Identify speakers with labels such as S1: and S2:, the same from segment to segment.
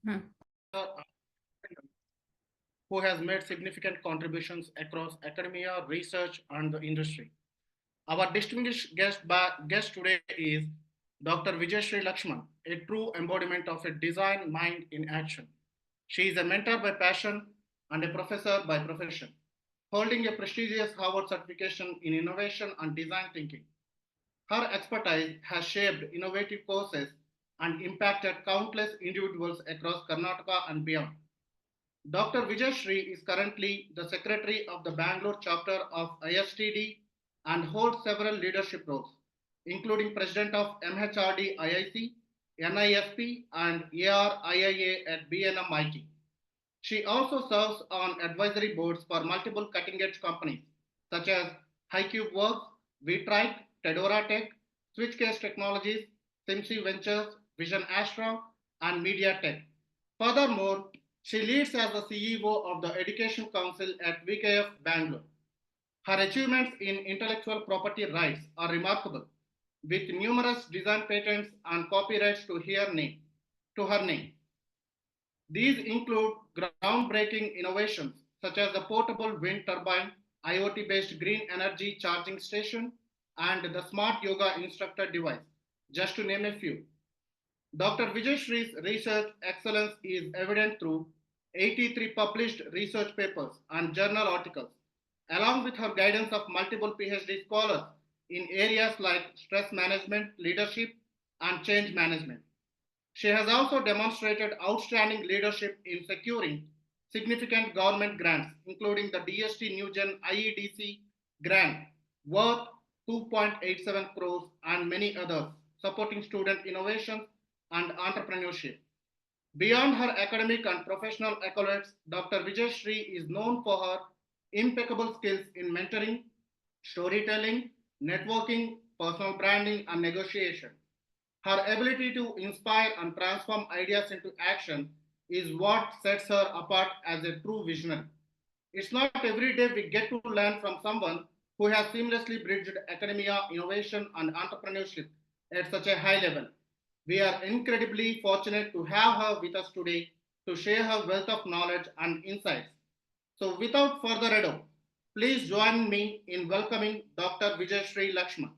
S1: Hmm.
S2: who has made significant contributions across academia, research, and the industry. Our distinguished guest today is Dr. Vijayashree Lakshman, a true embodiment of a design mind in action. She is a mentor by passion and a professor by profession, holding a prestigious Harvard certification in innovation and design thinking. Her expertise has shaped innovative courses and impacted countless individuals across Karnataka and beyond. Dr. Vijayashree is currently the secretary of the Bangalore chapter of ISTD and holds several leadership roles, including president of MHRD IIC, NISP, and ARIIA at B.N.M IT. She also serves on advisory boards for multiple cutting edge companies such as HiCube Works, Vitrite, Tedora Tech, Switchcase Technologies, Simsi Ventures, Vision Astra, and Media Tech. Furthermore, she leads as the CEO of the Education Council at VKF Bangalore. Her achievements in intellectual property rights are remarkable, with numerous design patents and copyrights to her name. These include groundbreaking innovations such as the portable wind turbine, IoT based green energy charging station, and the smart yoga instructor device, just to name a few. Dr. Vijayshree's research excellence is evident through 83 published research papers and journal articles, along with her guidance of multiple PhD scholars in areas like stress management, leadership, and change management. She has also demonstrated outstanding leadership in securing significant government grants, including the DST Newgen IEDC grant worth 2.87 crores and many others, supporting student innovations and entrepreneurship. Beyond her academic and professional accolades, Dr. Vijay Shree is known for her impeccable skills in mentoring, storytelling, networking, personal branding, and negotiation. Her ability to inspire and transform ideas into action is what sets her apart as a true visionary. It's not every day we get to learn from someone who has seamlessly bridged academia, innovation, and entrepreneurship at such a high level. We are incredibly fortunate to have her with us today to share her wealth of knowledge and insights. So, without further ado, please join me in welcoming Dr. Vijayashree Lakshman.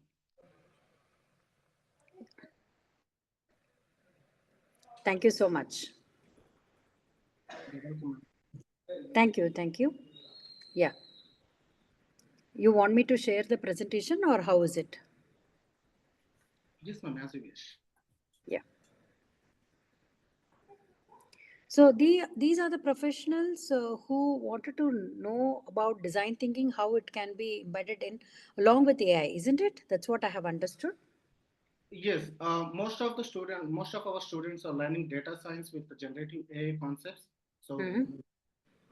S1: Thank you so much. Thank you. Thank you. Yeah. You want me to share the presentation or how is it?
S2: Yes, ma'am, as you wish.
S1: Yeah. So these are the professionals who wanted to know about design thinking, how it can be embedded in along with AI, isn't it? That's what I have understood.
S2: Yes, most of our students are learning data science with the generative AI concepts. So
S1: Mm-hmm.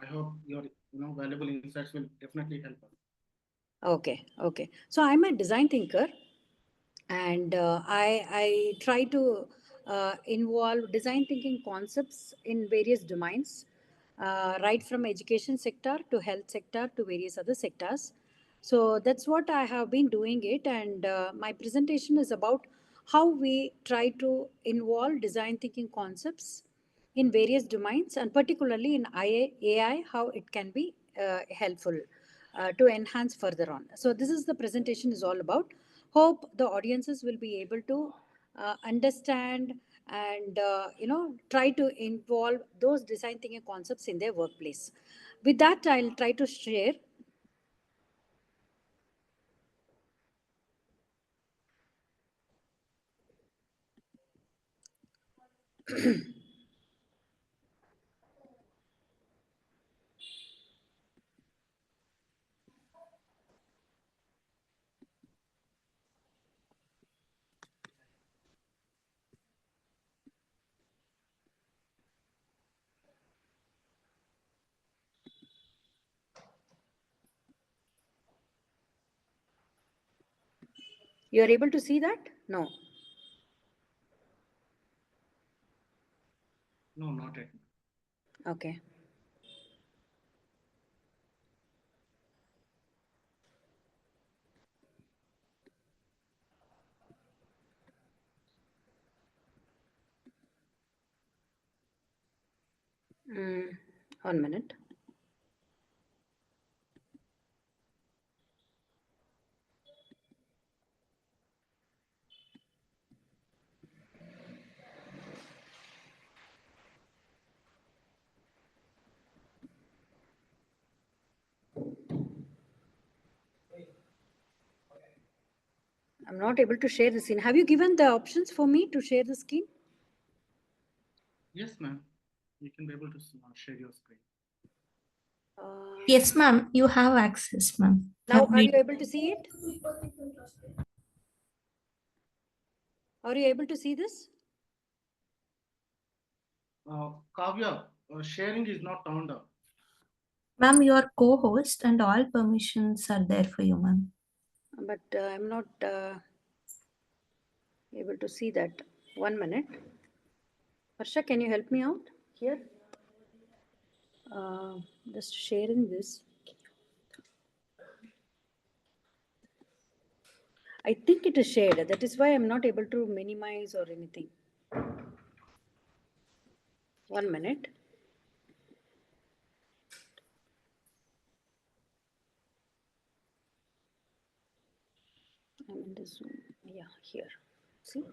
S2: I hope your valuable insights will definitely help us.
S1: Okay, okay. So I'm a design thinker, and I try to involve design thinking concepts in various domains, right from education sector to health sector to various other sectors. So that's what I have been doing it, and my presentation is about how we try to involve design thinking concepts in various domains, and particularly in AI, how it can be helpful to enhance further on. So this is the presentation is all about. Hope the audiences will be able to understand and try to involve those design thinking concepts in their workplace. With that, I'll try to share. You're able to see that? No.
S2: No, not yet.
S1: Okay. Mm, 1 minute. I'm not able to share the screen. Have you given the options for me to share the screen?
S2: Yes, ma'am. You can be able to share your screen.
S3: Yes, ma'am. You have access, ma'am.
S1: Now, are you able to see it? Are you able to see this?
S2: Kavya, sharing is not turned on.
S3: Ma'am, you are co-host and all permissions are there for you, ma'am.
S1: But I'm not able to see that. 1 minute. Harsha, can you help me out here? Uh, just sharing this. I think it is shared. That is why I'm not able to minimize or anything. 1 minute. I'm in the Zoom. Yeah, here. See?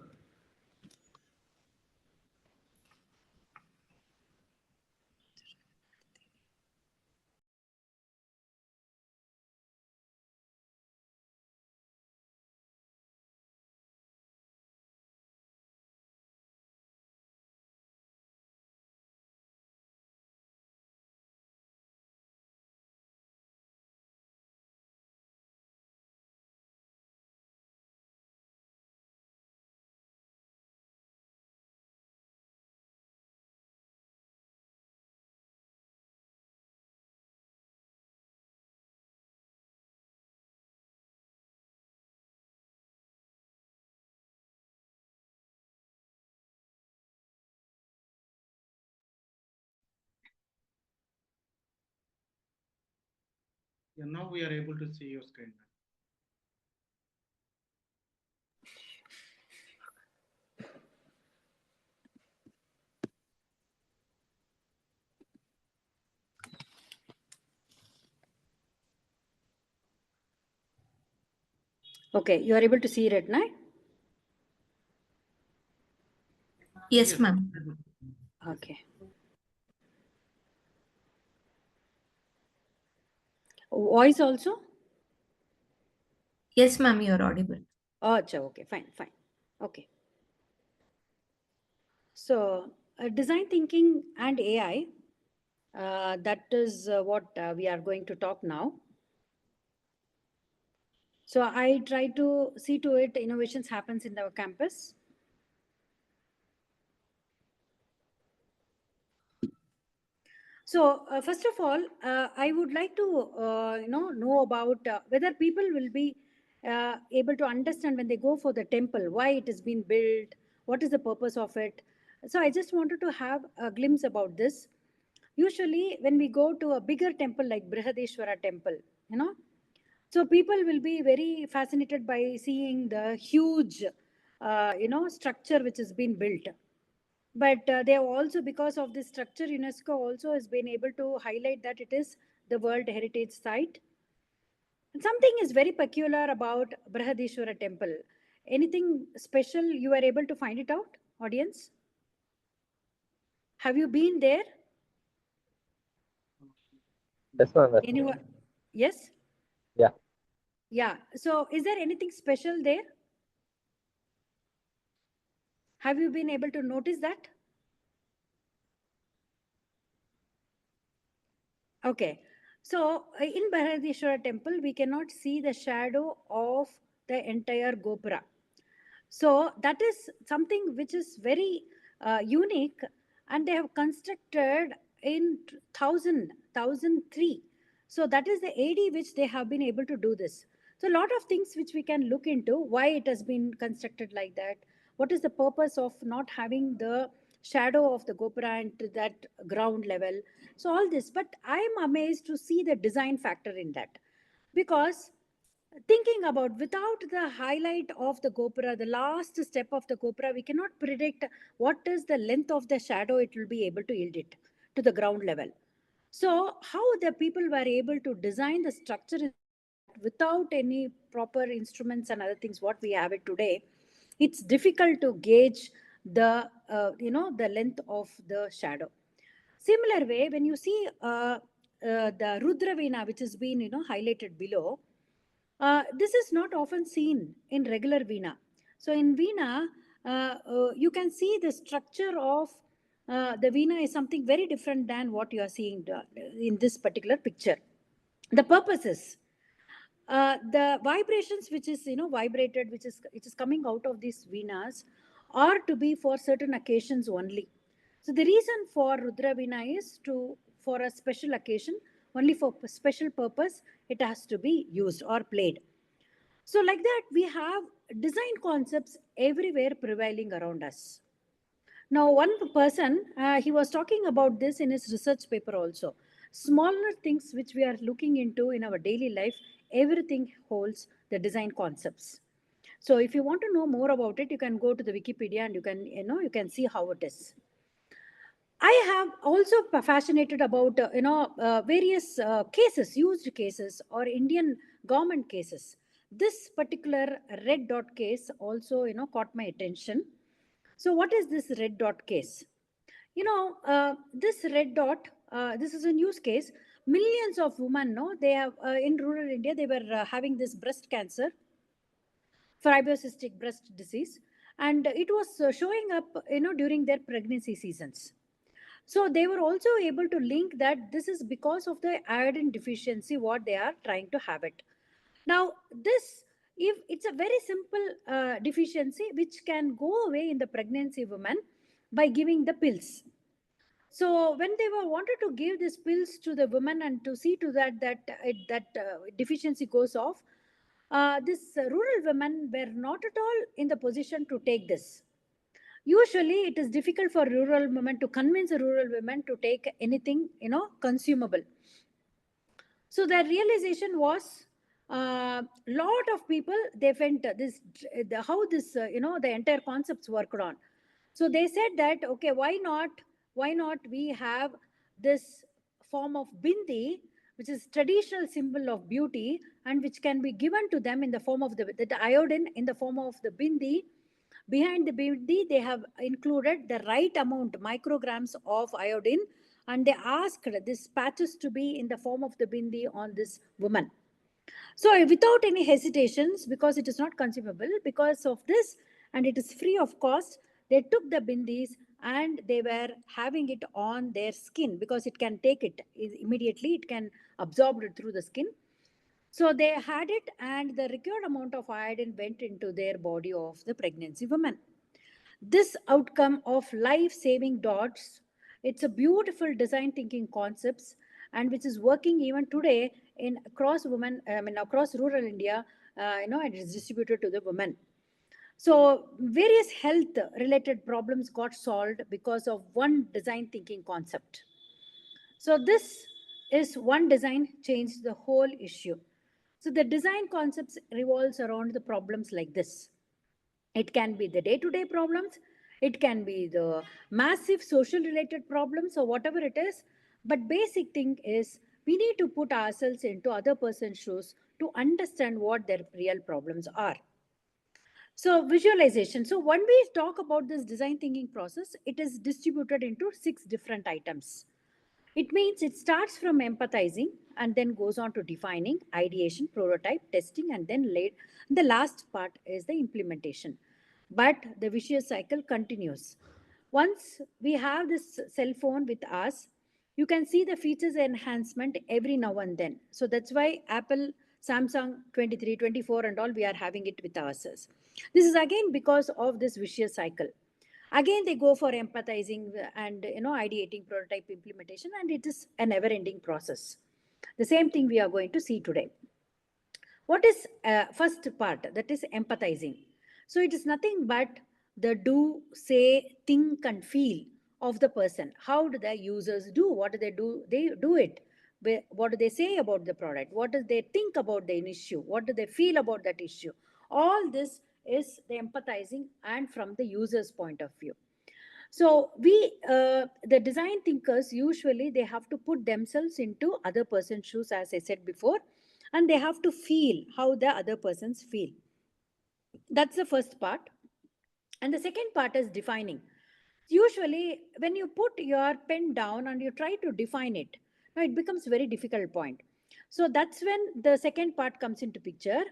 S2: Yeah, now we are able to see your screen, ma'am.
S1: Okay, you are able to see it, right?
S3: Yes,
S2: Yes, ma'am.
S3: ma'am.
S1: Okay. Voice also?
S3: Yes, ma'am, you are audible.
S1: Oh, acha, okay, fine, fine. Okay. So, design thinking and AI, that is what we are going to talk now. So, I try to see to it innovations happens in our campus. So, first of all, I would like to know about whether people will be able to understand when they go for the temple why it has been built, what is the purpose of it. So, I just wanted to have a glimpse about this. Usually, when we go to a bigger temple like Brihadeshwara temple, you know, so people will be very fascinated by seeing the huge, structure which has been built. But they have also, because of this structure, UNESCO also has been able to highlight that it is the World Heritage Site. And something is very peculiar about Brihadeshwara temple. Anything special you are able to find it out, audience? Have you been there?
S4: Yes, ma'am. Yes, ma'am.
S1: Anyone? Yes?
S4: Yeah.
S1: Yeah. So is there anything special there? Have you been able to notice that? Okay. So in Bharadeshwara temple, we cannot see the shadow of the entire Gopura. So that is something which is very unique, and they have constructed in 1003. So that is the AD which they have been able to do this. So a lot of things which we can look into why it has been constructed like that. What is the purpose of not having the shadow of the Gopura and to that ground level? So all this, but I am amazed to see the design factor in that, because thinking about without the highlight of the Gopura, the last step of the Gopura, we cannot predict what is the length of the shadow it will be able to yield it. to the ground level. So how the people were able to design the structure without any proper instruments and other things what we have it today, it's difficult to gauge the the length of the shadow. Similar way, when you see the Rudra Veena, which has been highlighted below, this is not often seen in regular Veena. So in Veena, you can see the structure of the Veena is something very different than what you are seeing in this particular picture. The purpose is the vibrations which is vibrated, which is coming out of these Veenas, are to be for certain occasions only. So the reason for Rudra Veena is to for a special occasion, only for special purpose it has to be used or played. So like that we have design concepts everywhere prevailing around us. Now, one person, he was talking about this in his research paper also. Smaller things which we are looking into in our daily life, everything holds the design concepts. So, if you want to know more about it, you can go to the Wikipedia and you can see how it is. I have also fascinated about various cases, used cases or Indian government cases. This particular red dot case also caught my attention. So, what is this red dot case? This red dot, this is a news case. Millions of women, no, they have in rural India, they were having this breast cancer, fibrocystic breast disease, and it was showing up, during their pregnancy seasons. So they were also able to link that this is because of the iodine deficiency, what they are trying to have it. Now, this, if it's a very simple deficiency which can go away in the pregnancy woman by giving the pills. So when they were wanted to give these pills to the women and to see to that deficiency goes off, this rural women were not at all in the position to take this. Usually, it is difficult for rural women to convince rural women to take anything consumable. So the realization was lot of people they felt how this the entire concepts worked on. So they said that okay, why not we have this form of bindi, which is traditional symbol of beauty and which can be given to them in the form of the iodine in the form of the bindi. Behind the bindi, they have included the right amount, micrograms of iodine, and they asked these patches to be in the form of the bindi on this woman. So, without any hesitations, because it is not consumable, because of this, and it is free of cost, they took the bindis and they were having it on their skin because it can take it immediately, it can absorb it through the skin. So they had it, and the required amount of iodine went into their body of the pregnancy woman. This outcome of life-saving dots, it's a beautiful design thinking concepts, and which is working even today in across across rural India, and it's distributed to the women. So various health related problems got solved because of one design thinking concept. So this is one design changed the whole issue. So the design concepts revolves around the problems like this. It can be the day-to-day problems, it can be the massive social related problems or whatever it is. But basic thing is we need to put ourselves into other person's shoes to understand what their real problems are. So visualization. So when we talk about this design thinking process, it is distributed into 6 different items. It means it starts from empathizing and then goes on to defining, ideation, prototype, testing, and then late. The last part is the implementation. But the vicious cycle continues. Once we have this cell phone with us, you can see the features enhancement every now and then. So that's why Apple, Samsung 23, 24, and all we are having it with ourselves. This is again because of this vicious cycle. Again, they go for empathizing and ideating, prototype, implementation, and it is a never-ending process. The same thing we are going to see today. What is first part? That is empathizing. So it is nothing but the do, say, think, and feel of the person. How do the users do? What do they do? They do it. What do they say about the product? What do they think about the issue? What do they feel about that issue? All this is the empathizing and from the user's point of view. So the design thinkers, usually they have to put themselves into other person's shoes, as I said before, and they have to feel how the other persons feel. That's the first part. And the second part is defining. Usually, when you put your pen down and you try to define it, now it becomes very difficult point. So that's when the second part comes into picture.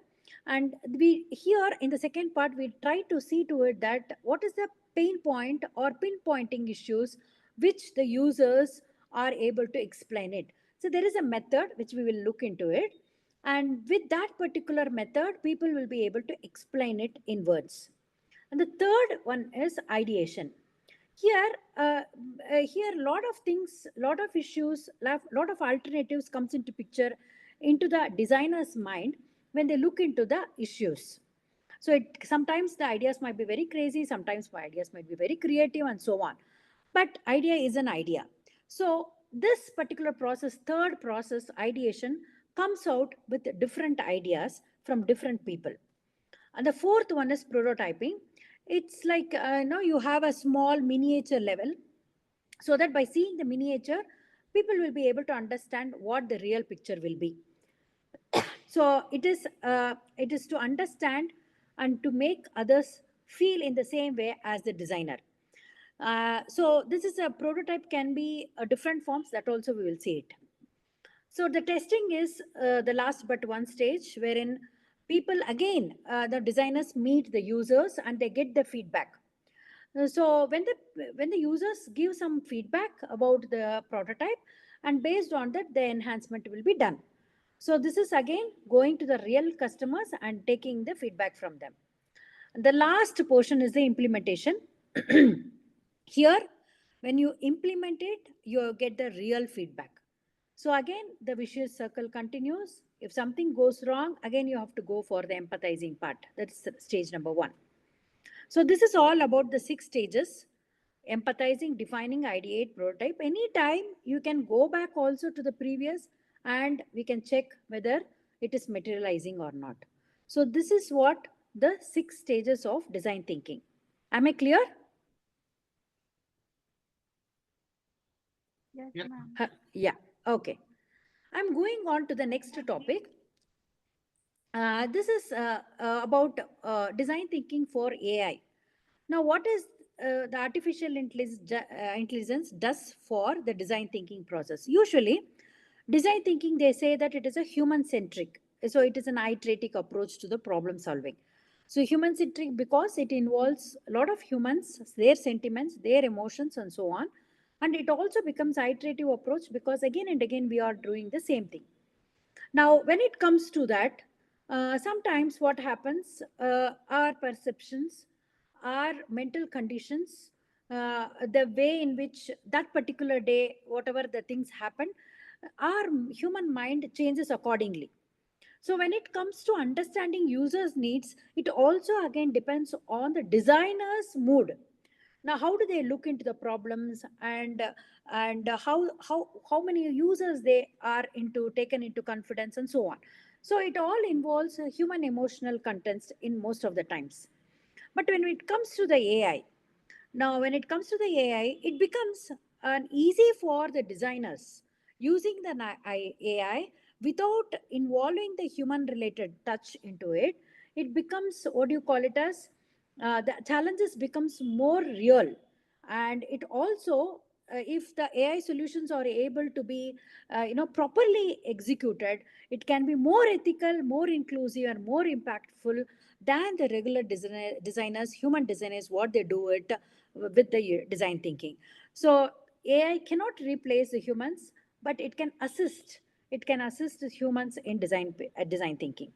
S1: And we here in the second part, we try to see to it that what is the pain point or pinpointing issues which the users are able to explain it. So there is a method which we will look into it. And with that particular method, people will be able to explain it in words. And the third one is ideation. Here, here, lot of things, lot of issues, lot of alternatives comes into picture into the designer's mind when they look into the issues. So sometimes the ideas might be very crazy, sometimes my ideas might be very creative, and so on. But idea is an idea. So this particular process, third process, ideation, comes out with different ideas from different people. And the fourth one is prototyping. It's like, you have a small miniature level, so that by seeing the miniature, people will be able to understand what the real picture will be. So it is to understand and to make others feel in the same way as the designer. So this is a prototype, can be different forms, that also we will see it. So the testing is the last but one stage, wherein people again, the designers meet the users and they get the feedback. So when the users give some feedback about the prototype, and based on that, the enhancement will be done. So this is again going to the real customers and taking the feedback from them. The last portion is the implementation. Here, when you implement it, you get the real feedback. So again, the vicious circle continues. If something goes wrong, again, you have to go for the empathizing part. That's stage number one. So this is all about the 6 stages: empathizing, defining, ideate, prototype. Anytime you can go back also to the previous, and we can check whether it is materializing or not. So this is what the 6 stages of design thinking. Am I clear?
S5: Yes,
S2: Yes.
S5: ma'am.
S1: Yeah. Okay. I'm going on to the next topic. This is about design thinking for AI. Now, what is the artificial intelligence does for the design thinking process? Usually, design thinking, they say that it is a human centric. So it is an iterative approach to the problem solving. So human centric because it involves a lot of humans, their sentiments, their emotions, and so on. And it also becomes iterative approach because again and again we are doing the same thing. Now, when it comes to that, sometimes what happens, our perceptions, our mental conditions, the way in which that particular day, whatever the things happen, our human mind changes accordingly. So when it comes to understanding users' needs, it also again depends on the designer's mood. Now, how do they look into the problems, and how many users they are into taken into confidence, and so on. So it all involves human emotional contents in most of the times. But when it comes to the AI, now, when it comes to the AI, it becomes an easy for the designers using the AI without involving the human related touch into it. It becomes, what do you call it as, the challenges becomes more real. And it also, if the AI solutions are able to be properly executed, it can be more ethical, more inclusive, and more impactful than the regular designers, human designers, what they do it with the design thinking. So AI cannot replace the humans, but it can assist. It can assist the humans in design thinking.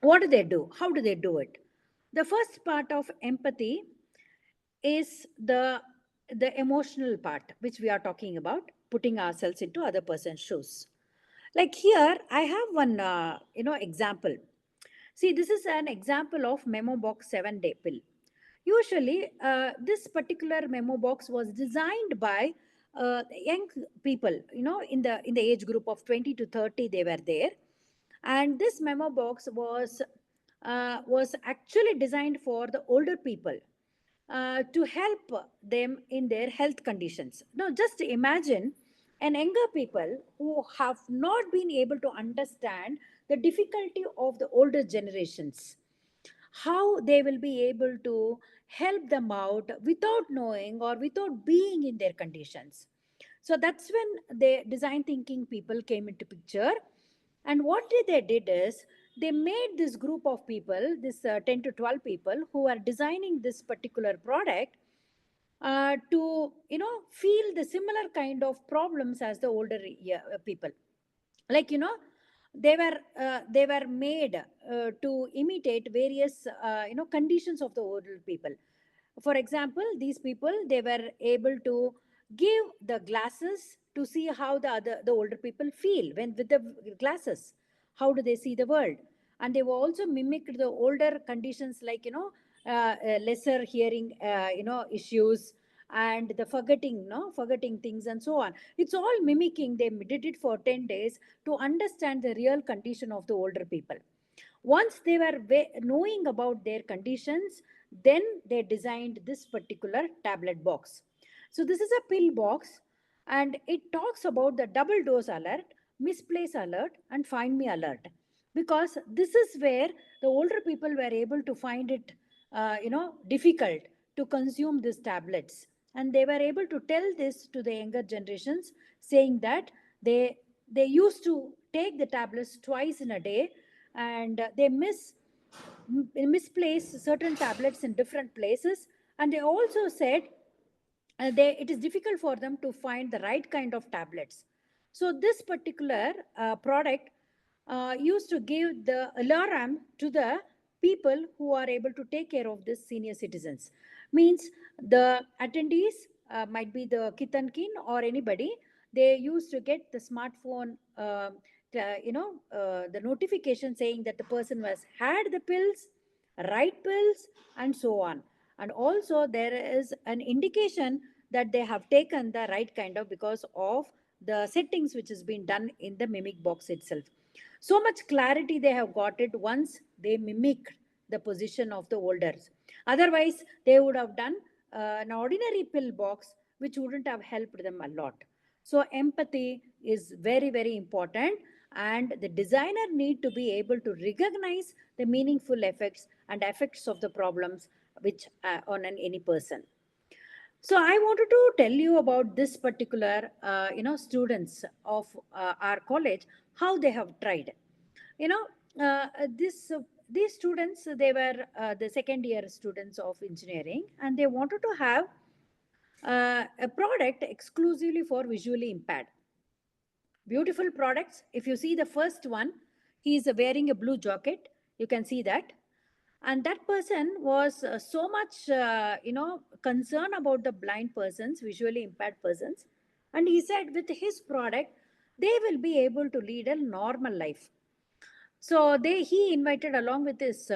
S1: What do they do? How do they do it? The first part of empathy is the emotional part, which we are talking about, putting ourselves into other person's shoes. Like here, I have one example. See, this is an example of memo box 7-day pill. Usually, this particular memo box was designed by young people, in the age group of 20 to 30, they were there. And this memo box was actually designed for the older people. to help them in their health conditions. Now, just imagine an younger people who have not been able to understand the difficulty of the older generations, how they will be able to help them out without knowing or without being in their conditions. So that's when the design thinking people came into picture. And what they did is they made this group of people, this 10 to 12 people who are designing this particular product, to feel the similar kind of problems as the older people. Like, they were made to imitate various conditions of the older people. For example, these people, they were able to give the glasses to see how the older people feel when with the glasses, how do they see the world. And they were also mimicked the older conditions, like, lesser hearing issues, and the forgetting, no forgetting things, and so on. It's all mimicking. They did it for 10 days to understand the real condition of the older people. Once they were knowing about their conditions, then they designed this particular tablet box. So this is a pill box, and it talks about the double dose alert, misplace alert, and find me alert, because this is where the older people were able to find it difficult to consume these tablets. And they were able to tell this to the younger generations, saying that they used to take the tablets twice in a day, and they misplace certain tablets in different places. And they also said it is difficult for them to find the right kind of tablets. So this particular product used to give the alarm to the people who are able to take care of this senior citizens. Means the attendees, might be the kith and kin or anybody, they used to get the smartphone, the notification saying that the person was had the pills, right pills, and so on. And also there is an indication that they have taken the right kind of, because of the settings which has been done in the mimic box itself. So much clarity they have got it once they mimic the position of the holders. Otherwise they would have done an ordinary pill box, which wouldn't have helped them a lot. So empathy is very, very important, and the designer need to be able to recognize the meaningful effects and effects of the problems which on any person. So I wanted to tell you about this particular students of our college, how they have tried. you know this these students, they were the second year students of engineering, and they wanted to have a product exclusively for visually impaired. Beautiful products. If you see the first one, he is wearing a blue jacket, you can see that. And that person was so much concerned about the blind persons, visually impaired persons. And he said with his product they will be able to lead a normal life. So he invited along with his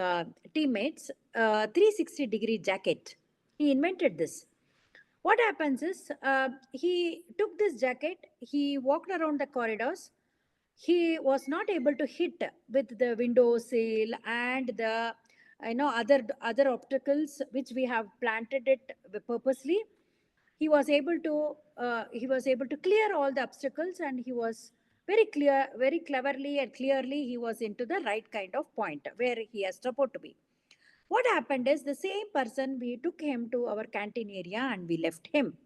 S1: teammates 360-degree jacket. He invented this. What happens is, he took this jacket, he walked around the corridors. He was not able to hit with the window sill and the other obstacles which we have planted it purposely. He was able to clear all the obstacles, and he was very cleverly and clearly he was into the right kind of point where he has supposed to be. What happened is, the same person, we took him to our canteen area and we left him.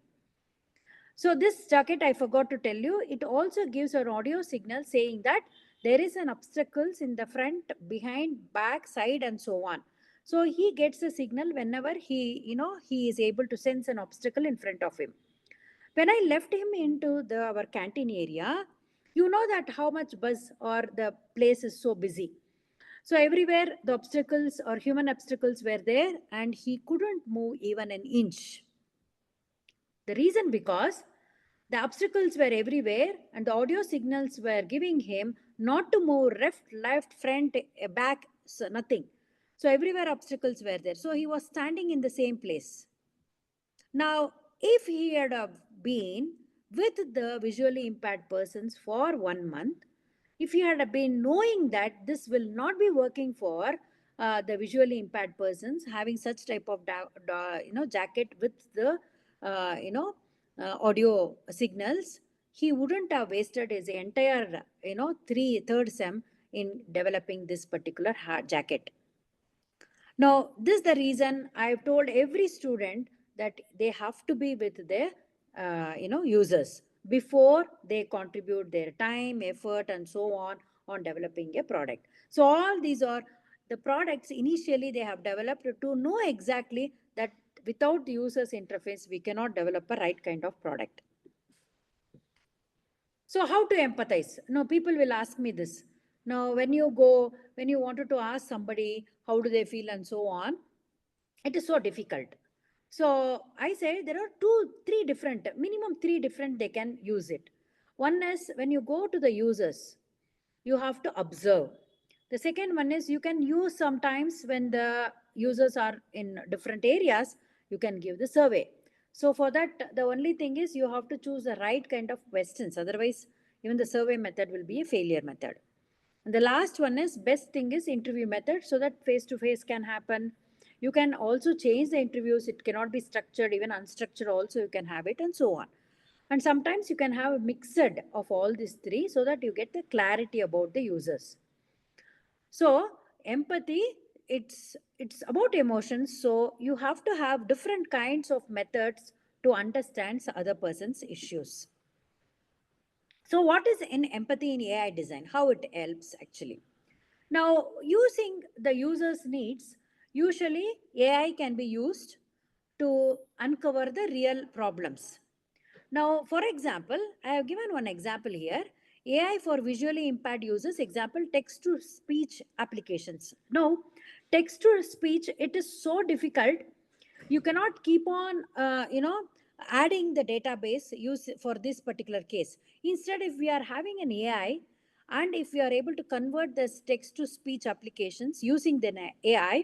S1: So this jacket, I forgot to tell you, it also gives an audio signal saying that there is an obstacles in the front, behind, back, side, and so on. So he gets a signal whenever he is able to sense an obstacle in front of him. When I left him into our canteen area, you know that how much buzz or the place is so busy. So everywhere the obstacles or human obstacles were there, and he couldn't move even an inch. The reason, because the obstacles were everywhere, and the audio signals were giving him not to move left, front, back, so nothing. So everywhere obstacles were there. So he was standing in the same place. Now, if he had been with the visually impaired persons for 1 month, if he had been knowing that this will not be working for the visually impaired persons having such type of jacket with the audio signals, he wouldn't have wasted his entire third sem in developing this particular jacket. Now, this is the reason I've told every student that they have to be with their, users before they contribute their time, effort, and so on developing a product. So all these are the products initially they have developed to know exactly that without the user's interface, we cannot develop a right kind of product. So how to empathize? Now people will ask me this. Now when you wanted to ask somebody how do they feel and so on, it is so difficult. So I say there are minimum three different they can use it. One is when you go to the users, you have to observe. The second one is you can use sometimes when the users are in different areas, you can give the survey. So for that, the only thing is you have to choose the right kind of questions. Otherwise, even the survey method will be a failure method. And the last one is best thing is interview method so that face to face can happen. You can also change the interviews. It cannot be structured, even unstructured also you can have it and so on. And sometimes you can have a mixed of all these three so that you get the clarity about the users. So empathy, it's about emotions. So you have to have different kinds of methods to understand the other person's issues. So what is in empathy in AI design? How it helps actually? Now, using the user's needs, usually AI can be used to uncover the real problems. Now, for example, I have given one example here. AI for visually impaired users, example, text to speech applications. Now, text to speech, it is so difficult. You cannot keep on, adding the database use for this particular case. Instead, if we are having an AI, and if we are able to convert this text to speech applications using the AI,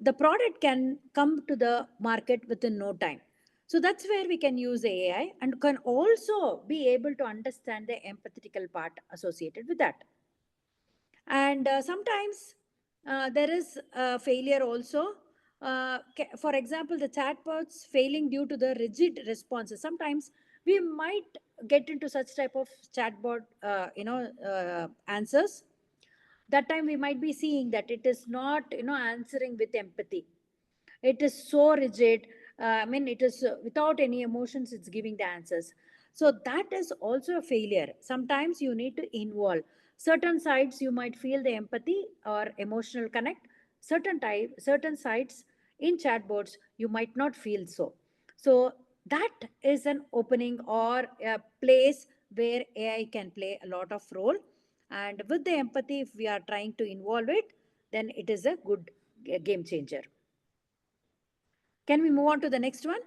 S1: the product can come to the market within no time. So that's where we can use AI and can also be able to understand the empathetical part associated with that. And sometimes there is failure also. For example, the chatbots failing due to the rigid responses. Sometimes we might get into such type of chatbot, answers. That time we might be seeing that it is not, answering with empathy. It is so rigid. It is without any emotions it's giving the answers. So that is also a failure. Sometimes you need to involve certain sides. You might feel the empathy or emotional connect. Certain sides in chatbots you might not feel so. So that is an opening or a place where AI can play a lot of role. And with the empathy, if we are trying to involve it, then it is a good game changer. Can we move on to the next one?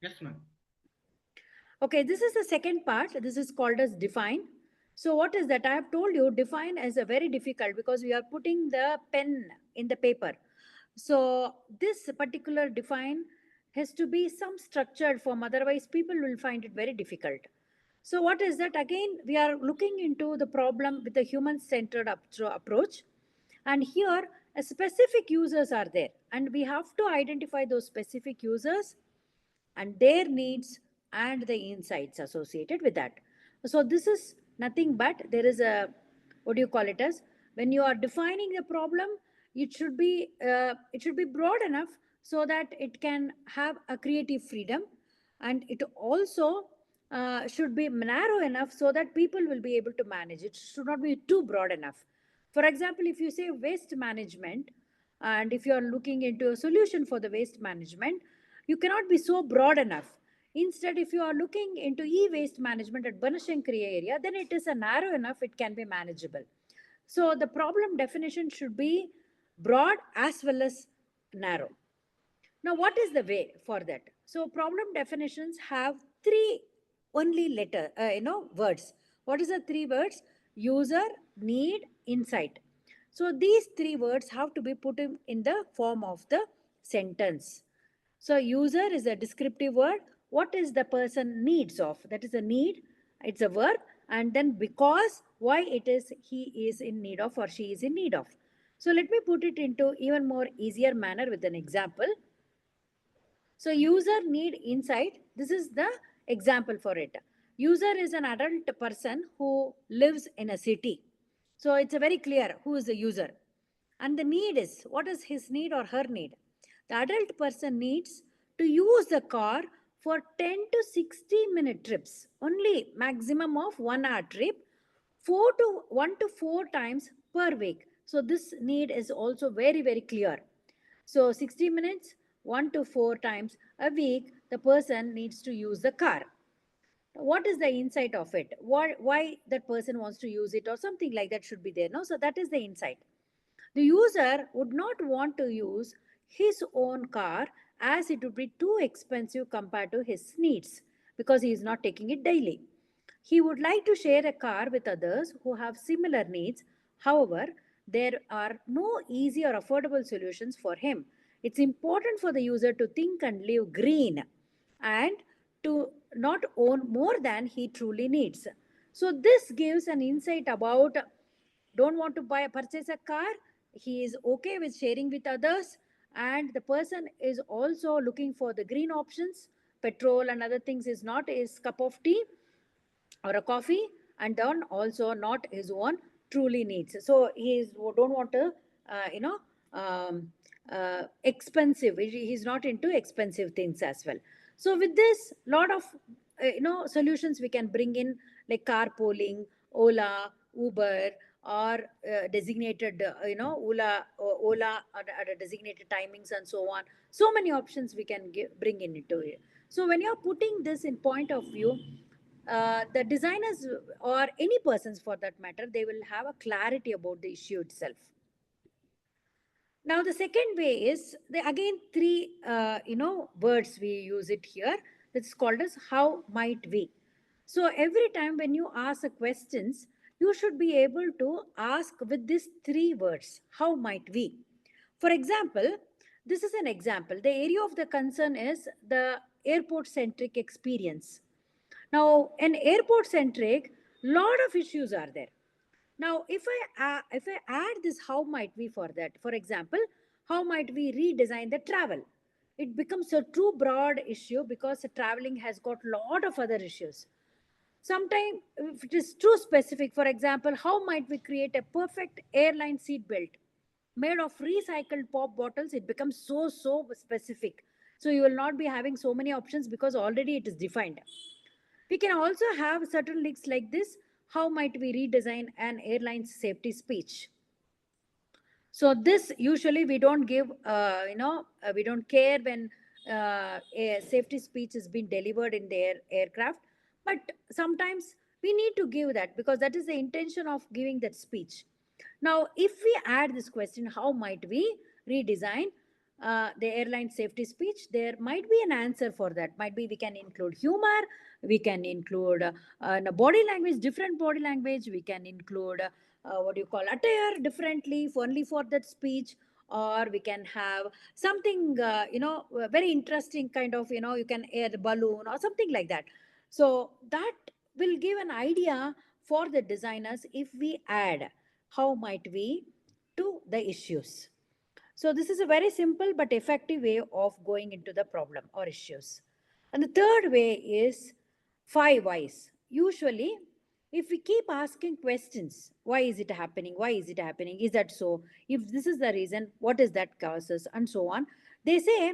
S2: Yes, ma'am.
S1: Okay, this is the second part. This is called as define. So what is that? I have told you define is a very difficult because we are putting the pen in the paper. So this particular define has to be some structured form. Otherwise, people will find it very difficult. So what is that? Again, we are looking into the problem with a human-centered approach. And here, a specific users are there. And we have to identify those specific users and their needs and the insights associated with that. So this is nothing but there is a, what do you call it as, when you are defining the problem, it should be broad enough so that it can have a creative freedom, and it also should be narrow enough so that people will be able to manage. It should not be too broad enough. For example, if you say waste management, and if you are looking into a solution for the waste management, you cannot be so broad enough. Instead, if you are looking into e-waste management at Banashankari area, then it is a narrow enough, it can be manageable. So the problem definition should be broad as well as narrow. Now, what is the way for that? So problem definitions have three only words. What is the three words? User, need, insight. So these three words have to be put in the form of the sentence. So user is a descriptive word. What is the person needs of? That is a need. It's a verb. and then because why it is he is in need of or she is in need of. So let me put it into even more easier manner with an example. So user need insight. This is the example for it. User is an adult person who lives in a city. So it's a very clear who is the user. And the need is, what is his need or her need? The adult person needs to use the car for 10 to 60-minute trips, only maximum of 1 hour trip, 1 to 4 times per week. So this need is also very, very clear. So 60 minutes, 1 to 4 times a week, the person needs to use the car. What is the insight of it? Why that person wants to use it or something like that should be there. No, so that is the insight. The user would not want to use his own car as it would be too expensive compared to his needs because he is not taking it daily. He would like to share a car with others who have similar needs. However, there are no easy or affordable solutions for him. It's important for the user to think and live green and to not own more than he truly needs. So this gives an insight about don't want to purchase a car, he is okay with sharing with others, and the person is also looking for the green options. Petrol and other things is not his cup of tea or a coffee, and then also not his own truly needs. So he is don't want to um, expensive, he's not into expensive things as well. So with this lot of solutions we can bring in, like carpooling, Ola, Uber, or designated Ola at a designated timings and so on. So many options we can bring in into it. So when you're putting this in point of view, the designers or any persons for that matter, they will have a clarity about the issue itself. Now the second way is again three words we use it here. That's called as how might we. So every time when you ask questions, you should be able to ask with these three words. How might we? For example, this is an example. The area of the concern is the airport centric experience. Now, an airport centric, lot of issues are there. Now, if I add this, how might we for that? For example, how might we redesign the travel? It becomes a true broad issue because the traveling has got lot of other issues. Sometimes, if it is too specific, for example, how might we create a perfect airline seat belt made of recycled pop bottles? It becomes so specific. So you will not be having so many options because already it is defined. We can also have certain leaks like this. How might we redesign an airline's safety speech? So this usually we don't give, we don't care when a safety speech is being delivered in their aircraft, but sometimes we need to give that because that is the intention of giving that speech. Now, if we add this question, how might we redesign the airline safety speech? There might be an answer for that. Might be we can include humor, we can include body language, different body language, we can include what do you call attire differently for only for that speech, or we can have something very interesting kind of you can air the balloon or something like that. So that will give an idea for the designers if we add how might we to the issues. So this is a very simple but effective way of going into the problem or issues. And the third way is 5 whys. Usually, if we keep asking questions, why is it happening? Why is it happening? Is that so? If this is the reason, what is that causes? And so on. They say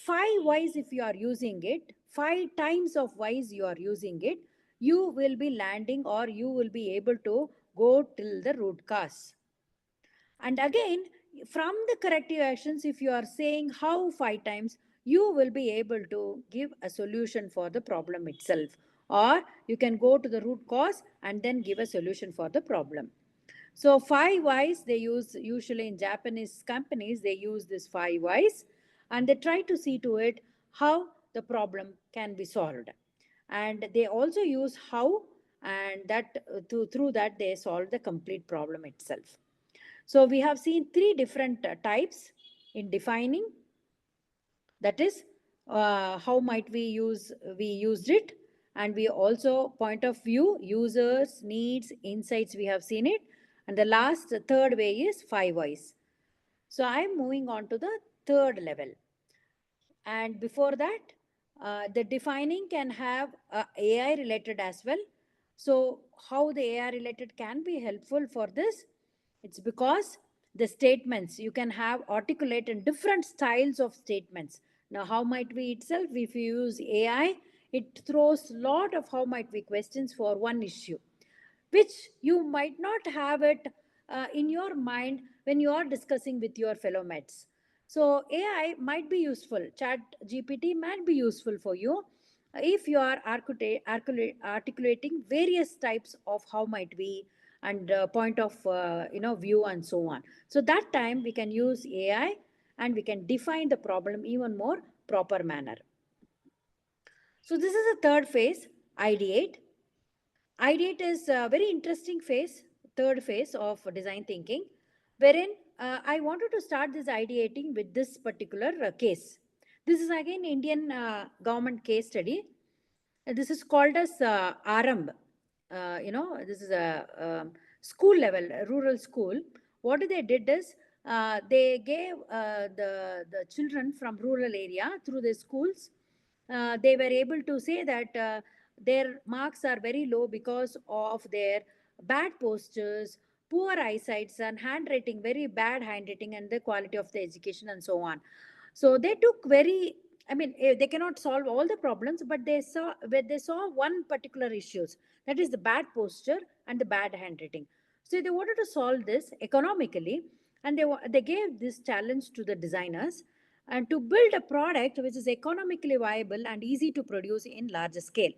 S1: 5 whys if you are using it, 5 times of whys you are using it, you will be landing or you will be able to go till the root cause. And again, from the corrective actions, if you are saying how 5 times, you will be able to give a solution for the problem itself. Or you can go to the root cause and then give a solution for the problem. So 5 whys they use usually in Japanese companies, they use this 5 whys and they try to see to it how the problem can be solved. And they also use how, and that through that they solve the complete problem itself. So we have seen three different types in defining. That is how might we used it, And we also point of view, users, needs, insights, we have seen it. And the last, third way is 5 whys. So I'm moving on to the third level. And before that, the defining can have AI related as well. So how the AI related can be helpful for this? It's because the statements you can have articulate in different styles of statements. Now, how might we itself, if you use AI, it throws lot of how might we questions for one issue, which you might not have it in your mind when you are discussing with your fellow mates. So AI might be useful. Chat GPT might be useful for you if you are articulating various types of how might be and point of view and so on. So that time we can use AI and we can define the problem even more proper manner. So this is the third phase, ideate. Ideate is a very interesting phase, third phase of design thinking, wherein I wanted to start this ideating with this particular case. This is again Indian government case study. This is called as Aramb. This is a school level, a rural school. What they did is they gave the children from rural area through the schools. They were able to say that their marks are very low because of their bad postures, poor eyesights, and handwriting, very bad handwriting, and the quality of the education, and so on. So they took very, I mean, they cannot solve all the problems, but they saw one particular issues, that is the bad posture and the bad handwriting. So they wanted to solve this economically, and they gave this challenge to the designers and to build a product which is economically viable and easy to produce in larger scale.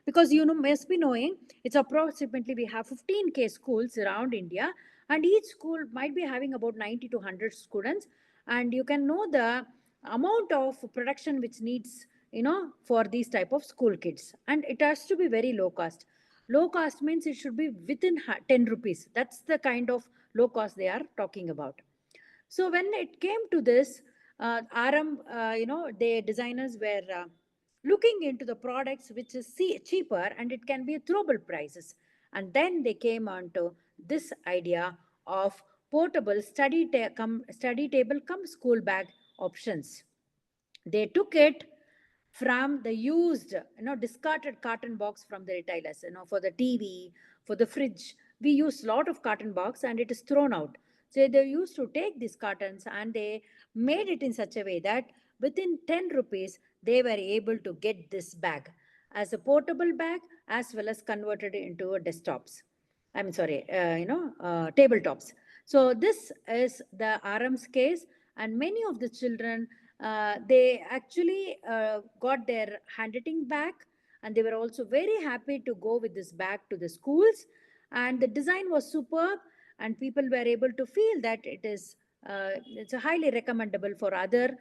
S1: Because you know, must be knowing, it's approximately we have 15K schools around India, and each school might be having about 90 to 100 students, and you can know the amount of production which needs, for these type of school kids, and it has to be very low cost. Low cost means it should be within 10 rupees. That's the kind of low cost they are talking about. So when it came to this, Aram, the designers were looking into the products which is cheaper and it can be throwable prices. And then they came on to this idea of portable study table come school bag options. They took it from the used, discarded carton box from the retailers, for the TV, for the fridge. We use a lot of carton box and it is thrown out. So they used to take these cartons and they made it in such a way that within 10 rupees, they were able to get this bag as a portable bag as well as converted into a desktops. I'm sorry, tabletops. So this is the RM's case, and many of the children they actually got their handwriting back, and they were also very happy to go with this bag to the schools. And the design was superb, and people were able to feel that it's a highly recommendable for other,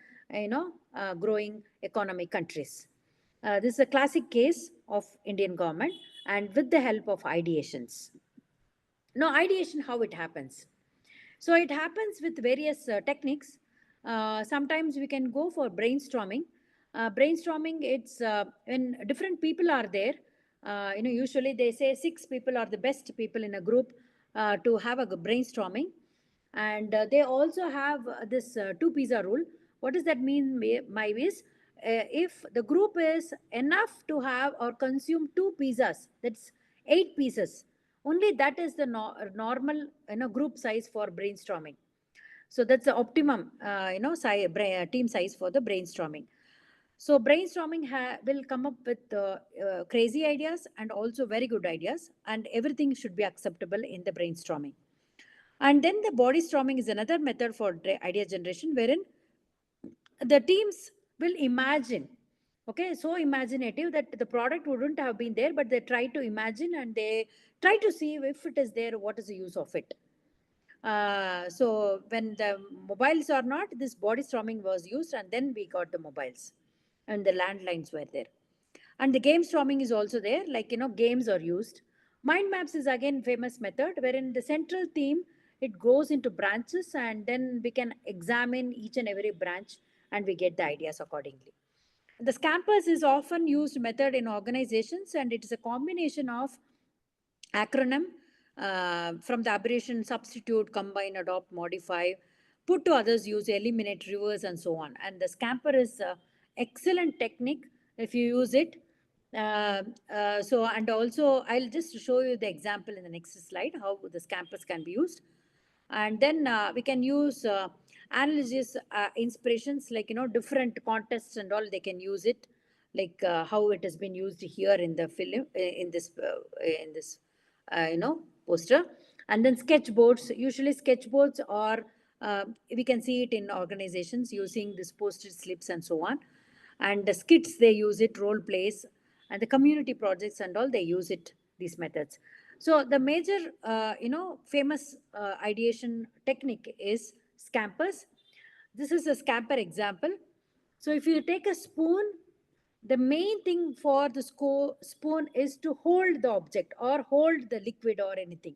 S1: growing economic countries. This is a classic case of Indian government, and with the help of ideations. Now, ideation, how it happens? So it happens with various techniques. Sometimes we can go for brainstorming. Brainstorming, it's when different people are there. Usually they say 6 people are the best people in a group to have a brainstorming. And they also have this two pizza rule. What does that mean? My is if the group is enough to have or consume two pizzas, that's 8 pieces. Only that is the normal group size for brainstorming. So that's the optimum team size for the brainstorming. So brainstorming will come up with crazy ideas and also very good ideas, and everything should be acceptable in the brainstorming. And then the body storming is another method for idea generation, wherein the teams will imagine. Okay, so imaginative that the product wouldn't have been there, but they try to imagine and they try to see if it is there, what is the use of it. So when the mobiles are not, this body storming was used, and then we got the mobiles, and the landlines were there. And the game storming is also there, like games are used. Mind maps is again famous method, wherein the central theme, it goes into branches, and then we can examine each and every branch and we get the ideas accordingly. The Scampers is often used method in organizations, and it is a combination of acronym from the abbreviation substitute, combine, adopt, modify, put to others use, eliminate, reverse, and so on. And the Scamper is excellent technique if you use it. And also I'll just show you the example in the next slide how the Scampers can be used. And then we can use analysis inspirations, like different contests and all, they can use it, like how it has been used here in the film, in this poster. And then sketchboards, usually sketchboards are we can see it in organizations using this postage slips and so on. And the skits, they use it, role plays, and the community projects and all, they use it, these methods. So the major famous ideation technique is Scampers. This is a Scamper example. So if you take a spoon, the main thing for the spoon is to hold the object or hold the liquid or anything,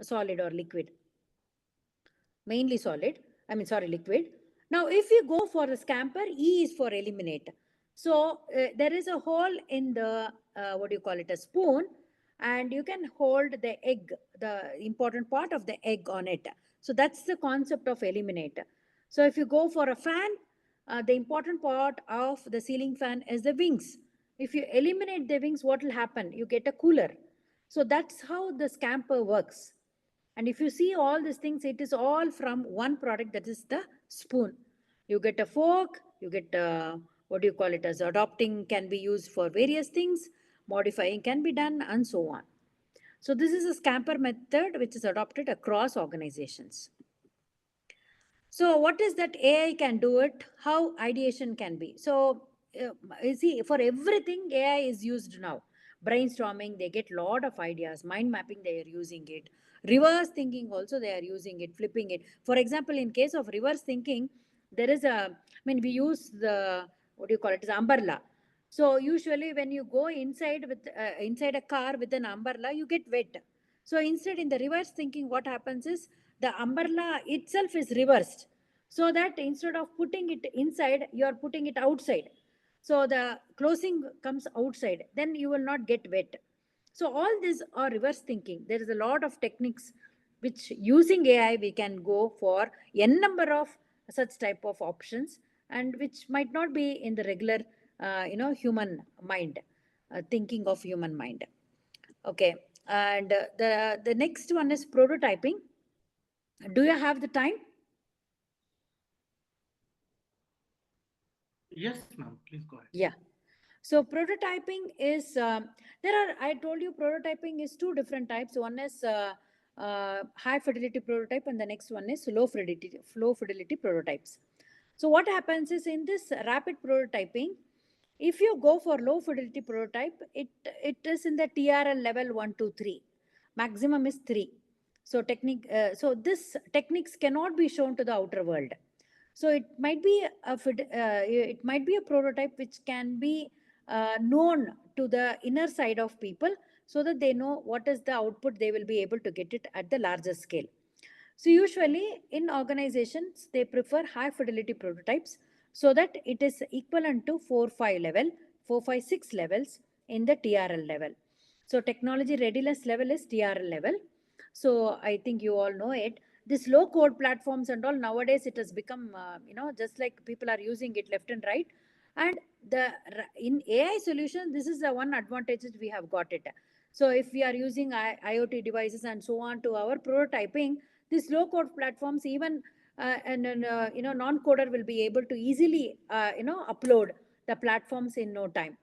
S1: solid or liquid, mainly solid, liquid. Now, if you go for the Scamper, E is for eliminate. So there is a hole in the, what do you call it, a spoon, and you can hold the egg, the important part of the egg on it. So that's the concept of eliminate. So if you go for a fan, the important part of the ceiling fan is the wings. If you eliminate the wings, what will happen? You get a cooler. So that's how the Scamper works. And if you see all these things, it is all from one product, that is the spoon. You get a fork, you get what do you call it, as adopting can be used for various things, modifying can be done, and so on. So this is a Scamper method which is adopted across organizations. So what is that AI can do it? How ideation can be? So you see, for everything AI is used now. Brainstorming, they get lot of ideas. Mind mapping, they are using it. Reverse thinking also, they are using it, flipping it. For example, in case of reverse thinking, there is we use the, what do you call it, is umbrella. So usually when you go inside a car with an umbrella, you get wet. So instead, in the reverse thinking, what happens is the umbrella itself is reversed. So that instead of putting it inside, you are putting it outside. So the closing comes outside, then you will not get wet. So all these are reverse thinking. There is a lot of techniques which using AI we can go for n number of such type of options, and which might not be in the regular human mind, thinking of human mind. Okay, and the next one is prototyping. Do you have the time?
S2: Yes, ma'am. Please go ahead.
S1: Yeah. So prototyping is I told you prototyping is two different types. One is high fidelity prototype, and the next one is low fidelity prototypes. So what happens is, in this rapid prototyping, if you go for low fidelity prototype, it is in the TRL level 1 to 3. Maximum is 3. So so this techniques cannot be shown to the outer world. So it might be a prototype which can be known to the inner side of people, so that they know what is the output, they will be able to get it at the larger scale. So usually in organizations, they prefer high fidelity prototypes, so that it is equivalent to 4-5 level, 4-5-6 levels in the TRL level. So technology readiness level is TRL level. So I think you all know it. This low code platforms and all, nowadays it has become, just like people are using it left and right. And in AI solution, this is the one advantage we have got it. So if we are using IoT devices and so on to our prototyping, these low code platforms, even non-coder will be able to easily upload the platforms in no time.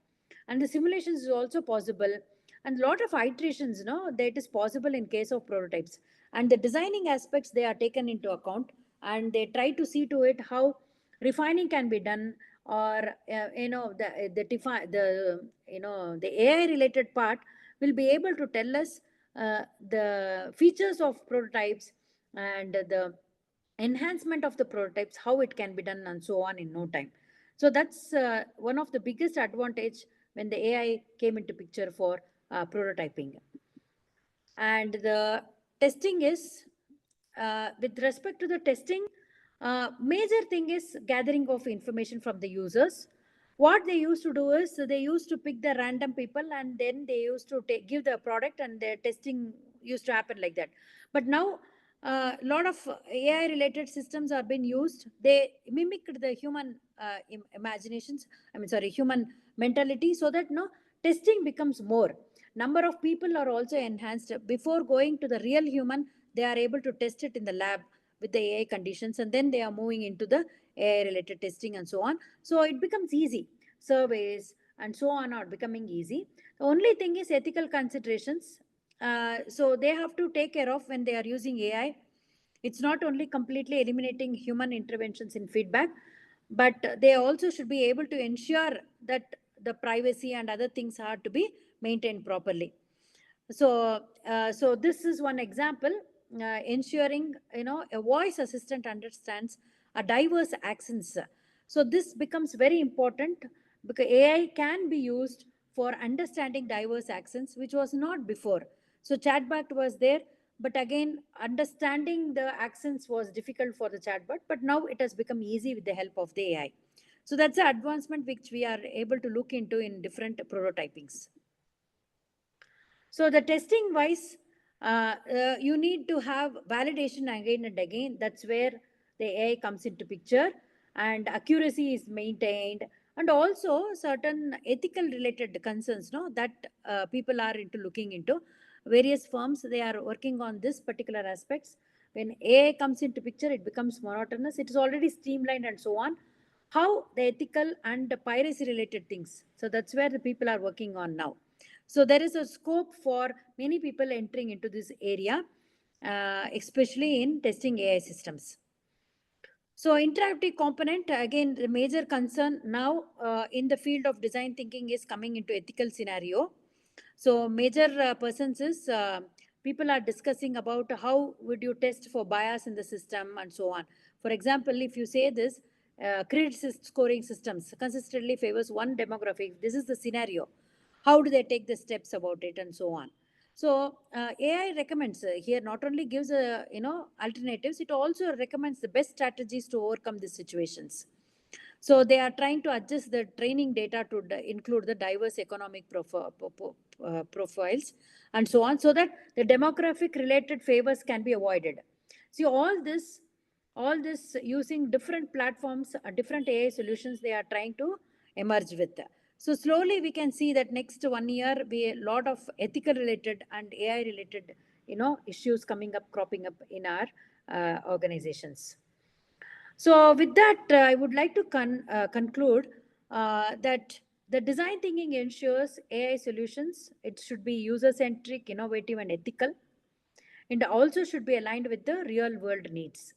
S1: And the simulations is also possible, and a lot of iterations that is possible in case of prototypes. And the designing aspects, they are taken into account, and they try to see to it how refining can be done, or the AI related part will be able to tell us the features of prototypes, and the enhancement of the prototypes, how it can be done, and so on, in no time. So that's one of the biggest advantage when the AI came into picture for prototyping. And the testing is, with respect to the testing, major thing is gathering of information from the users, What they used to do is they used to pick the random people and then they used to give the product and their testing used to happen like that. But now a lot of AI related systems are being used. They mimicked the human imaginations, I mean, sorry, human mentality, so that no testing becomes more. Number of people are also enhanced. Before going to the real human, they are able to test it in the lab with the AI conditions, and then they are moving into the AI related testing and so on. So it becomes easy. Surveys and so on are becoming easy. The only thing is ethical considerations. So they have to take care of when they are using AI. It's not only completely eliminating human interventions in feedback, but they also should be able to ensure that the privacy and other things are to be maintained properly. So this is one example, ensuring a voice assistant understands a diverse accents. So this becomes very important because AI can be used for understanding diverse accents, which was not before. So chatbot was there, but again, understanding the accents was difficult for the chatbot. But now it has become easy with the help of the AI. So that's the advancement which we are able to look into in different prototypings. So the testing wise, you need to have validation again and again. That's where the AI comes into picture, and accuracy is maintained, and also certain ethical related concerns. No, that people are into looking into. Various firms they are working on this particular aspects. When AI comes into picture, it becomes monotonous. It is already streamlined and so on. How the ethical and the piracy related things. So that's where the people are working on now. So there is a scope for many people entering into this area, especially in testing AI systems. So interactive component, again, the major concern now in the field of design thinking is coming into ethical scenario. So major persons is people are discussing about how would you test for bias in the system and so on. For example, if you say this, credit scoring systems consistently favors one demographic. This is the scenario. How do they take the steps about it and so on. So AI recommends here not only gives alternatives, it also recommends the best strategies to overcome these situations. So they are trying to adjust the training data to include the diverse economic profiles and so on, so that the demographic related favors can be avoided. See, all this using different platforms, different AI solutions they are trying to emerge with. So slowly we can see that next 1 year be a lot of ethical related and AI related issues coming up, cropping up in our organizations. So with that, I would like to conclude that the design thinking ensures AI solutions. It should be user-centric, innovative, and ethical, and also should be aligned with the real-world needs.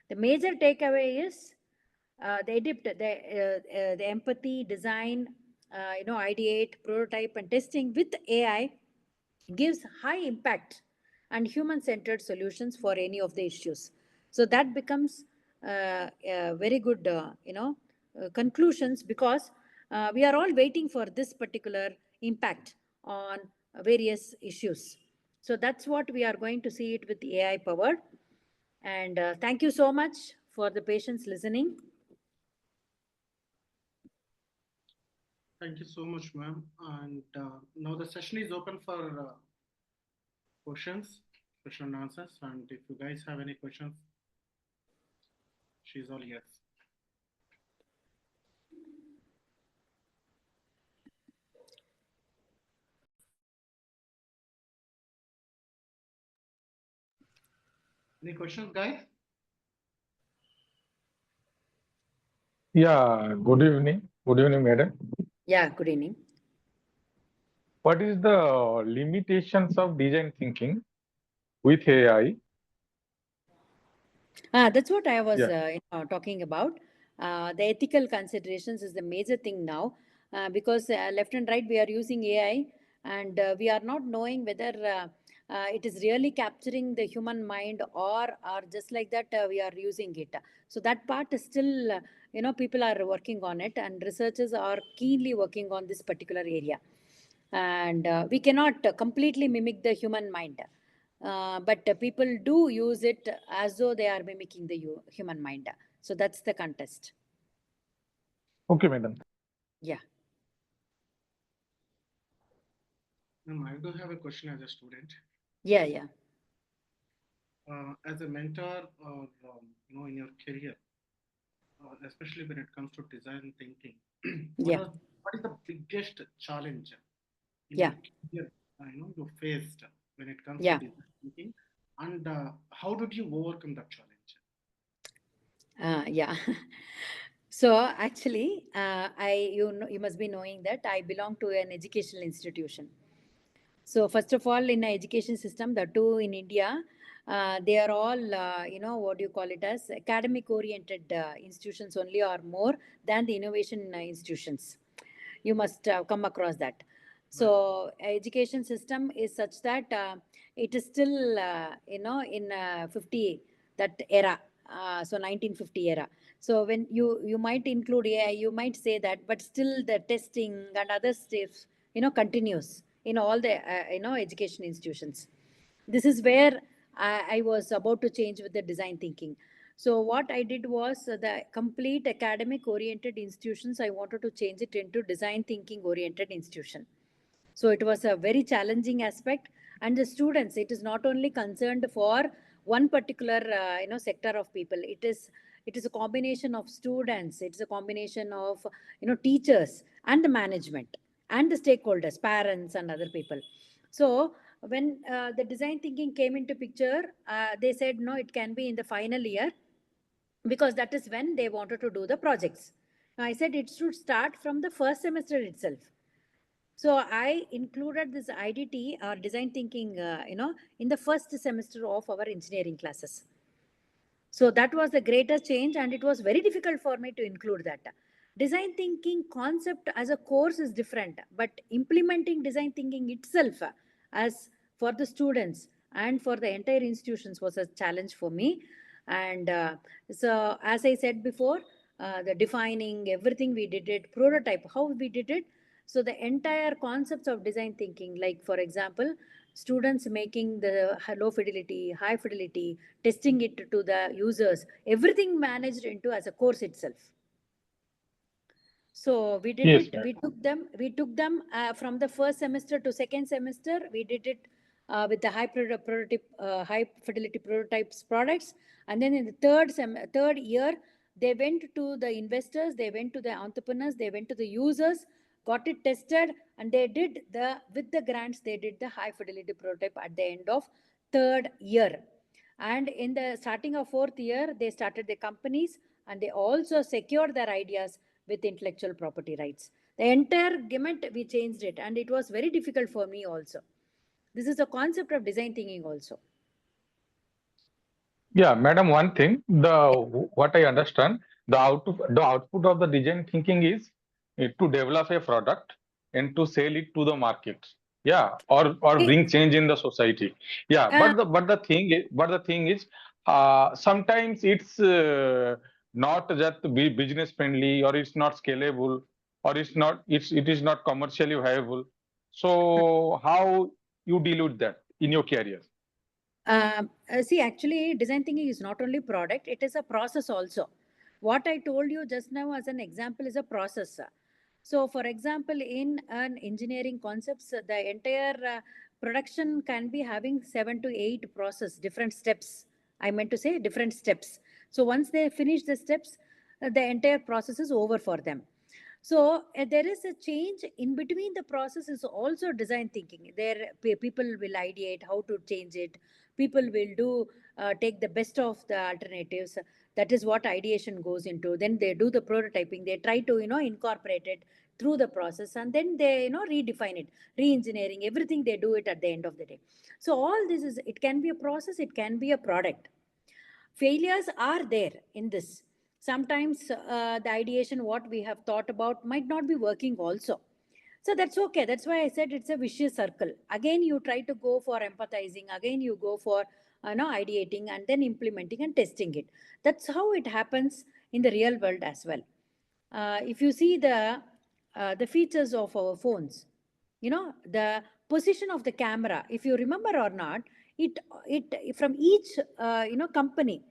S1: The major takeaway is the empathy, design, ideate, prototype, and testing with AI gives high impact and human centered solutions for any of the issues. So that becomes very good conclusions, because we are all waiting for this particular impact on various issues. So that's what we are going to see it with AI powered. And thank you so much for the patience listening.
S2: Thank you so much, ma'am. And now the session is open for questions, question and answers. And if you guys have any questions, she's all yes. Any questions, guys?
S5: Yeah, good evening. Good evening, madam.
S1: Yeah, good evening.
S5: What is the limitations of design thinking with AI?
S1: That's what I was
S5: Yeah.
S1: talking about. The ethical considerations is the major thing now, because left and right we are using AI, and we are not knowing whether it is really capturing the human mind, or just like that we are using it. So that part is still, people are working on it, and researchers are keenly working on this particular area. And we cannot completely mimic the human mind. But people do use it as though they are mimicking the human mind. So that's the contest.
S5: Okay, madam.
S1: Yeah.
S2: I do have a question as a student.
S1: Yeah. Yeah.
S2: As a mentor, or in your career, especially when it comes to design thinking,
S1: Yeah.
S2: what is the biggest challenge in
S1: Yeah.
S2: your career? You faced when it comes to
S1: Yeah.
S2: design thinking, and how did you overcome that challenge?
S1: Yeah. So actually, you must be knowing that I belong to an educational institution. So first of all, in the education system, the two in India, they are all, what do you call it as academic oriented institutions only or more than the innovation institutions. You must come across that.
S2: Right.
S1: So education system is such that it is still, in 50, that era. So 1950 era. So when you might include AI, you might say that, but still the testing and other steps, continues in all the, education institutions. This is where I was about to change with the design thinking. So what I did was the complete academic oriented institutions, I wanted to change it into design thinking oriented institution. So it was a very challenging aspect. And the students, it is not only concerned for one particular sector of people. It is a combination of students. It's a combination of teachers and the management and the stakeholders, parents and other people. So when the design thinking came into picture, they said no, it can be in the final year, because that is when they wanted to do the projects. Now I said it should start from the first semester itself. So I included this IDT or design thinking, in the first semester of our engineering classes. So that was the greatest change, and it was very difficult for me to include that. Design thinking concept as a course is different, but implementing design thinking itself as for the students and for the entire institutions was a challenge for me. And so, as I said before, the defining everything we did it, prototype, how we did it. So the entire concepts of design thinking, like for example, students making the low fidelity, high fidelity, testing it to the users, everything managed into as a course itself. So we did
S5: Yes,
S1: it.
S5: madam.
S1: We took them from the first semester to second semester. We did it with the high fidelity prototypes products, and then in the third year, they went to the investors, they went to the entrepreneurs, they went to the users, got it tested, and they did the with the grants. They did the high fidelity prototype at the end of third year, and in the starting of fourth year, they started their companies, and they also secured their ideas with intellectual property rights. The entire gamut, we changed it, and it was very difficult for me also. This is a concept of design thinking also.
S5: Yeah, madam, one thing,
S1: Yeah.
S5: what I understand, the output of the design thinking is to develop a product and to sell it to the market. Yeah, or
S1: See,
S5: bring change in the society. Yeah,
S1: uh,
S5: but the thing is, sometimes it's not just be business friendly, or it's not scalable, or it is not commercially viable. So how you deal with that in your career?
S1: See, actually, design thinking is not only product; it is a process also. What I told you just now as an example is a process. So, for example, in an engineering concepts, the entire production can be having 7 to 8 process, different steps. I meant to say different steps. So once they finish the steps, the entire process is over for them. So there is a change in between the process is also design thinking. There people will ideate how to change it. People will do take the best of the alternatives. That is what ideation goes into. Then they do the prototyping. They try to incorporate it through the process, and then they redefine it, re-engineering everything. They do it at the end of the day. So all this is, it can be a process, it can be a product. Failures are there in this. Sometimes the ideation what we have thought about might not be working also. So that's okay. That's why I said it's a vicious circle. Again you try to go for empathizing, again you go for ideating, and then implementing and testing it. That's how it happens in the real world as well. If you see the features of our phones, the position of the camera, if you remember or not, it from each company,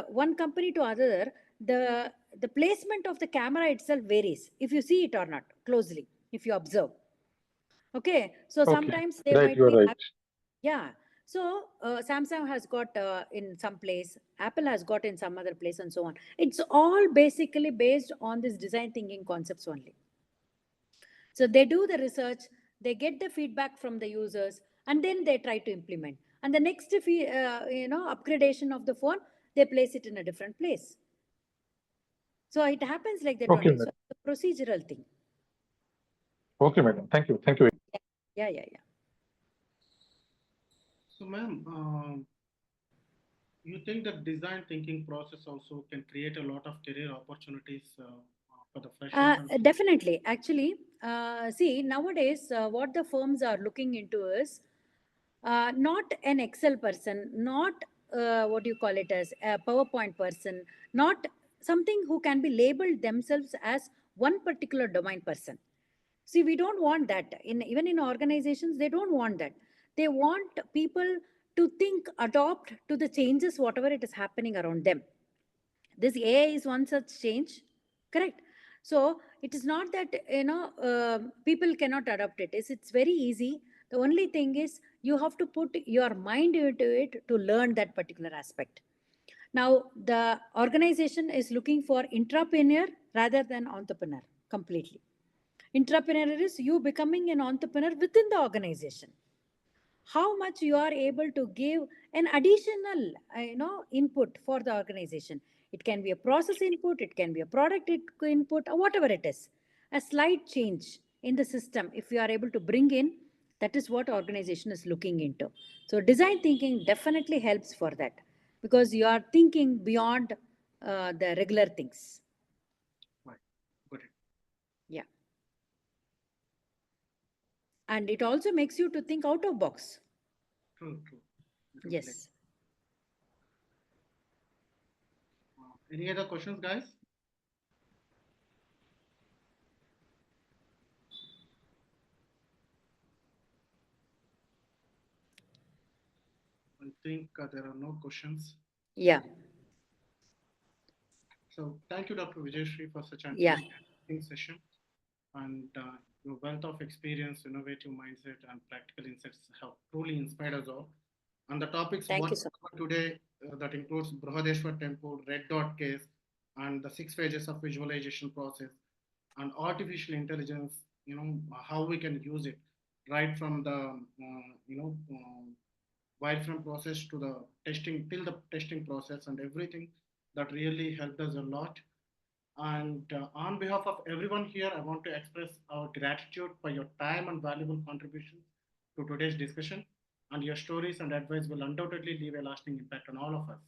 S1: one company to other, the the placement of the camera itself varies if you see it or not closely, if you observe. Okay, so
S5: Okay.
S1: sometimes they
S5: Right,
S1: might
S5: you are
S1: be,
S5: right.
S1: yeah. So Samsung has got in some place, Apple has got in some other place, and so on. It's all basically based on this design thinking concepts only. So they do the research, they get the feedback from the users, and then they try to implement. And the next, upgradation of the phone, they place it in a different place. So it happens like that
S5: Okay,
S1: only. So
S5: madam.
S1: it's a procedural thing.
S5: Okay, madam. Thank you. Thank you.
S1: Yeah, yeah, yeah.
S2: So, ma'am, you think that design thinking process also can create a lot of career opportunities for the freshers?
S1: Definitely. Actually, see, nowadays, what the firms are looking into is not an Excel person, not what do you call it as a PowerPoint person, not something who can be labeled themselves as one particular domain person. See, we don't want that. Even in organizations, they don't want that. They want people to think, adopt to the changes, whatever it is happening around them. This AI is one such change, correct? So it is not that people cannot adopt it. It's very easy. The only thing is you have to put your mind into it to learn that particular aspect. Now the organization is looking for intrapreneur rather than entrepreneur completely. Intrapreneur is you becoming an entrepreneur within the organization, how much you are able to give an additional input for the organization. It can be a process input, it can be a product input, or whatever it is. A slight change in the system if you are able to bring in, that is what organization is looking into. So design thinking definitely helps for that, because you are thinking beyond the regular things.
S2: Right. Got it.
S1: Yeah. And it also makes you to think out of box.
S2: True, true.
S1: Yes.
S2: Any other questions, guys? I think there are no questions.
S1: Yeah.
S2: So thank you, Dr. Vijayashree, for such an
S1: Yeah.
S2: interesting session. And your wealth of experience, innovative mindset, and practical insights have truly inspired us all. And the topics
S1: Thank
S2: what
S1: you so much.
S2: covered today that includes Brihadeshwar Temple, Red Dot case, and the 6 phases of visualization process, and artificial intelligence. How we can use it, right from the wireframe process to the testing, till the testing process, and everything that really helped us a lot. And on behalf of everyone here, I want to express our gratitude for your time and valuable contributions to today's discussion. And your stories and advice will undoubtedly leave a lasting impact on all of us.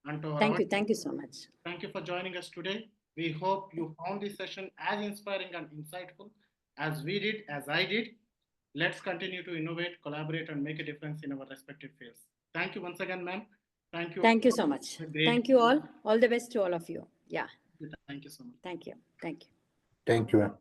S2: And to our
S1: Thank you.
S2: audience,
S1: Thank you so much.
S2: thank you for joining us today. We hope you found this session as inspiring and insightful as we did, as I did. Let's continue to innovate, collaborate, and make a difference in our respective fields. Thank you once again, ma'am. Thank you.
S1: Thank you so much.
S2: Great.
S1: Thank you all. All the best to all of you. Yeah.
S2: Thank you so much.
S1: Thank you. Thank you.
S6: Thank you.